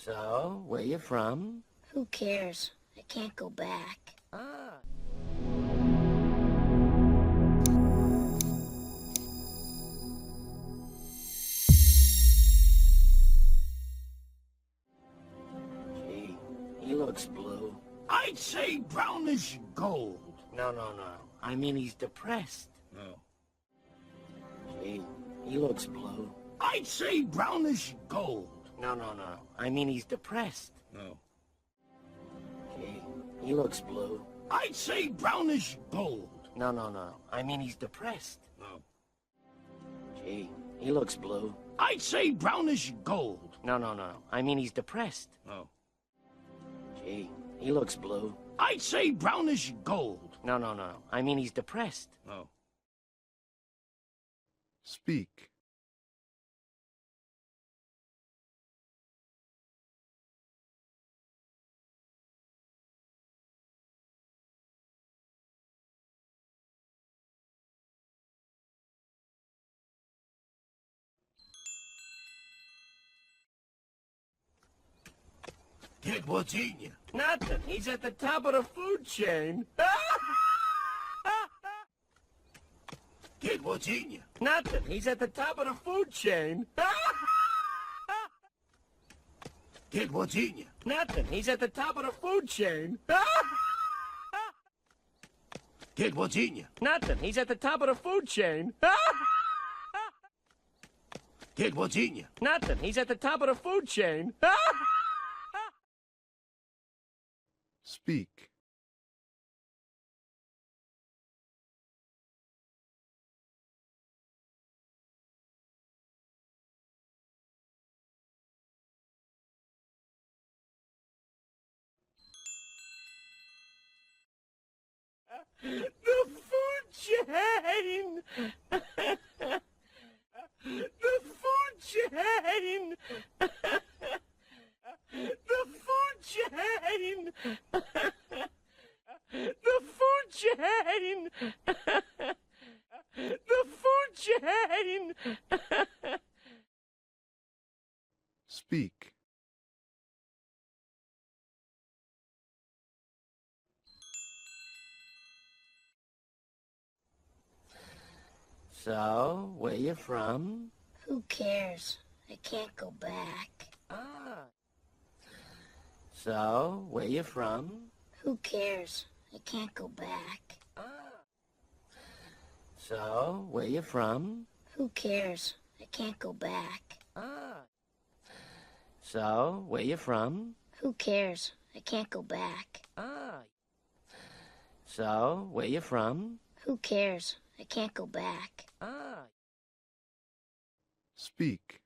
So, where you from? Who cares? I can't go back. Ah. Gee, he looks blue. I'd say brownish gold. No. I mean he's depressed. No. Gee, he looks blue. I'd say brownish gold. No. I mean he's depressed. No. Gee, he looks blue. I'd say brownish gold. No. I mean he's depressed. No. Gee, he looks blue. I'd say brownish gold. No. I mean he's depressed. No. Gee, he looks blue. I'd say brownish gold. No. I mean he's depressed. No. Speak. Kid, what's eating you? Nothing. He's at the top of the food chain. Kid, what's eating you? Nothing. He's at the top of the food chain. Kid, what's eating you? Nothing. He's at the top of the food chain. Kid, what's eating you? Nothing. He's at the top of the food chain. Kid, what's eating you? Nothing. He's at the top of the food chain. Speak. The food chain. The food chain. The food chain. The food chain. The food chain. Speak. So, where you from? Who cares? I can't go back. Ah. So, where you from? Who cares? I can't go back. Ah. So, where you from? Who cares? I can't go back. Ah. So, where you from? Who cares? I can't go back. Ah. So, where you from? Who cares? I can't go back. Ah. Speak.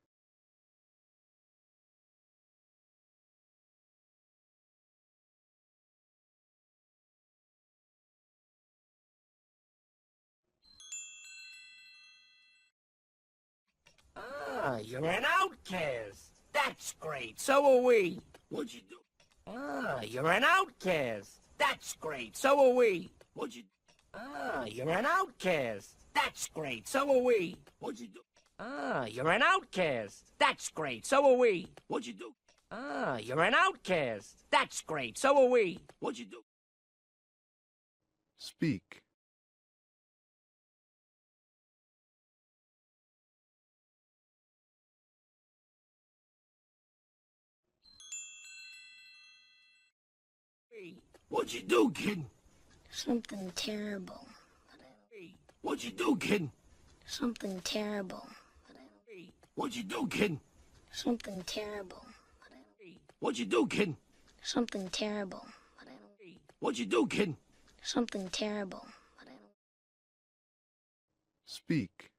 Ah, you're an outcast. That's great. So are we. What'd you do? Ah, you're an outcast. That's great. So are we. What'd you do? Ah, you're an outcast. That's great. So are we. What'd you do? Ah, you're an outcast. That's great. So are we. What'd you do? Ah, you're an outcast. That's great. So are we. What'd you do? Speak. What'd you do, kid? Something terrible. What'd you do, kid? Something terrible. What'd you do, kid? Something terrible. What'd you do, kid? Something terrible. What'd you do, kid? Something terrible. Speak.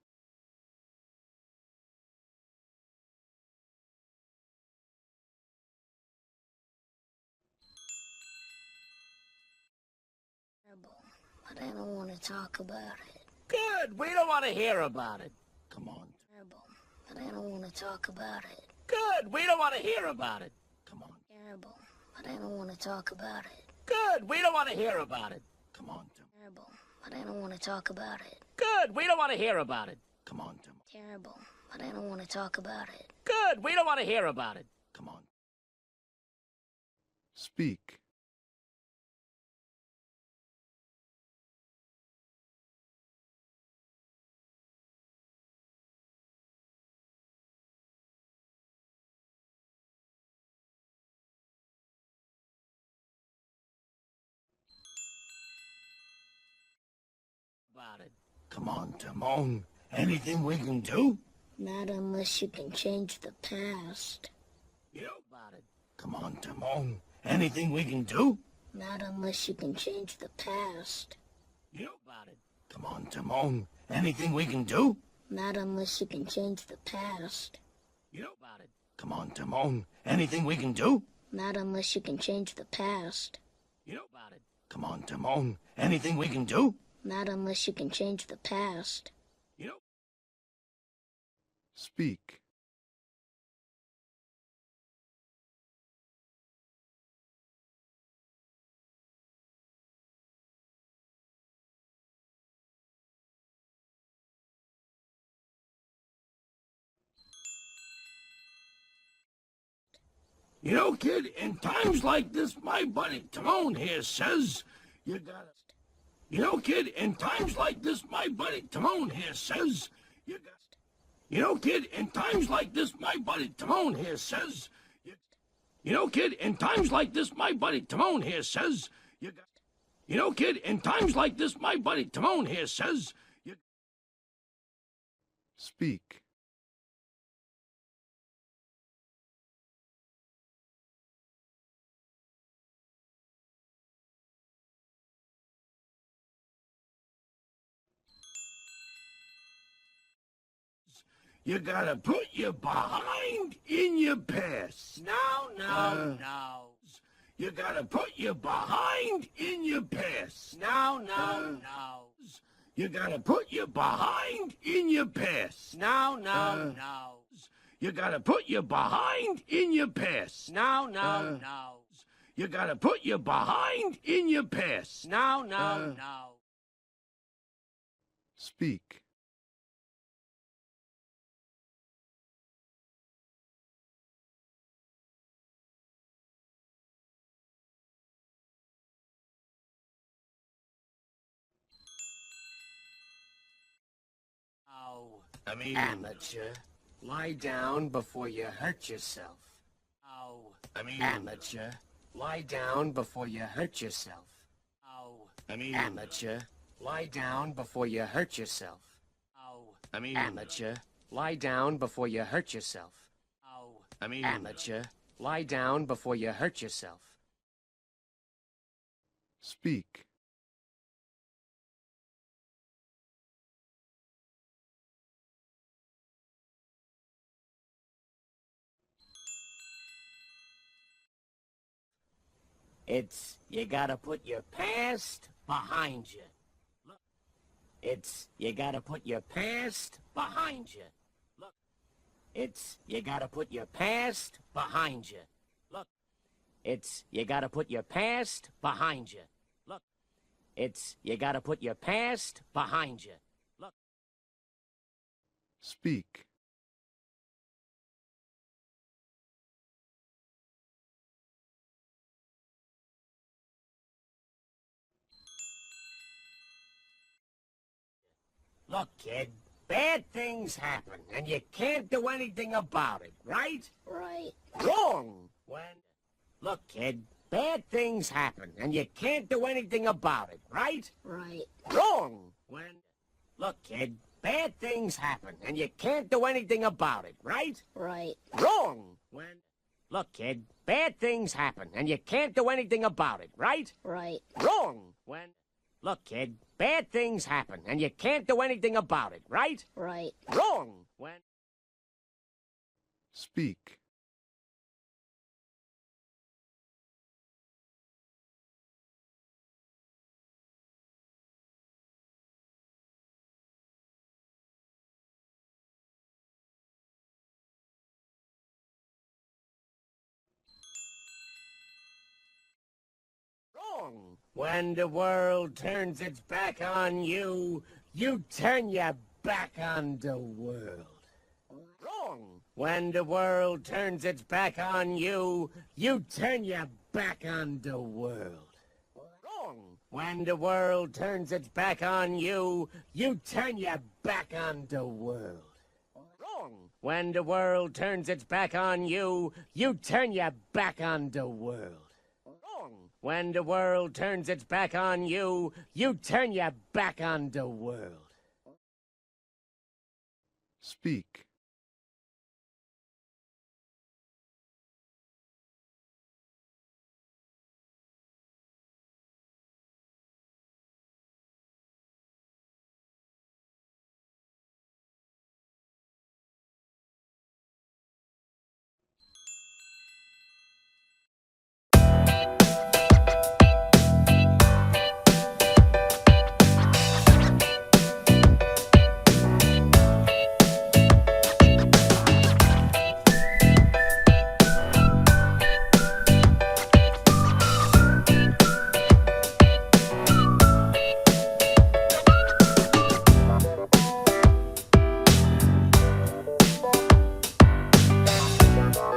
But I don't want to talk about it. Good. We don't want to hear about it. Come on. Terrible. But I don't want to talk about it. Good. We don't want to hear about it. Come on. Terrible. But I don't want to talk about it. Good. We don't want to hear about it. Come on, Tim. Terrible. But I don't want to talk about it. Good. We don't want to hear about it. Come on, Tim. Terrible. But I don't want to talk about it. Good. We don't want to hear about it. Come on. Speak. About it. Come on, Timon. Anything we can do? Not unless you can change the past. You know about it. Come on, Timon. Anything we can do? Not unless you can change the past. You know about it. Come on, Timon. Anything we can do? Not unless you can change the past. You know about it. Come on, Timon. Anything we can do? Not unless you can change the past. You know about it. Come on, Timon. Anything we can do? Not unless you can change the past. You know. Speak. You know, kid, in times like this, my buddy Timon here says, you gotta... You know, kid, in times like this, my buddy Timon here says, you gotta... You know, kid, in times like this, my buddy Timon here says, you know, kid, in times like this, my buddy Timon here says, you got... You know, kid, in times like this, my buddy Timon here says, you... Speak. You gotta put your behind in your past. No. You gotta put your behind in your past. No. You gotta put your behind in your past. No. You gotta put your behind in your past. No. You gotta put your behind in your past. No. Speak. I mean, Amateur. Lie down before you hurt yourself. I mean, Amateur. Lie down before you hurt yourself. I mean, Amateur. Lie down before you hurt yourself. I mean, Amateur. Lie down before you hurt yourself. I mean, Amateur. Lie down before you hurt yourself. Speak. It's you gotta put your past behind you. Look. It's you gotta put your past behind you. Look. It's you gotta put your past behind you. Look. It's you gotta put your past behind you. Look. It's you gotta put your past behind you. Look. Speak. Look, kid. Bad things happen, and you can't do anything about it, right? Right. Wrong! Look, kid, bad things happen, and you can't do anything about it, right? Right. Wrong! Look, kid, bad things happen, and you can't do anything about it, right? Right. Wrong! Look, kid, bad things happen, and you can't do anything about it, right? Right. Wrong! Look, kid, bad things happen, and you can't do anything about it, right? Right. Wrong! Speak. Wrong! When the world turns its back on you, you turn your back on the world. Wrong! When the world turns its back on you, you turn your back on the world. Wrong. When the world turns its back on you, you turn your back on the world. Wrong. When the world turns its back on you, you turn your back on the world. Wrong. When the world turns its back on you, you turn your back on the world. Speak.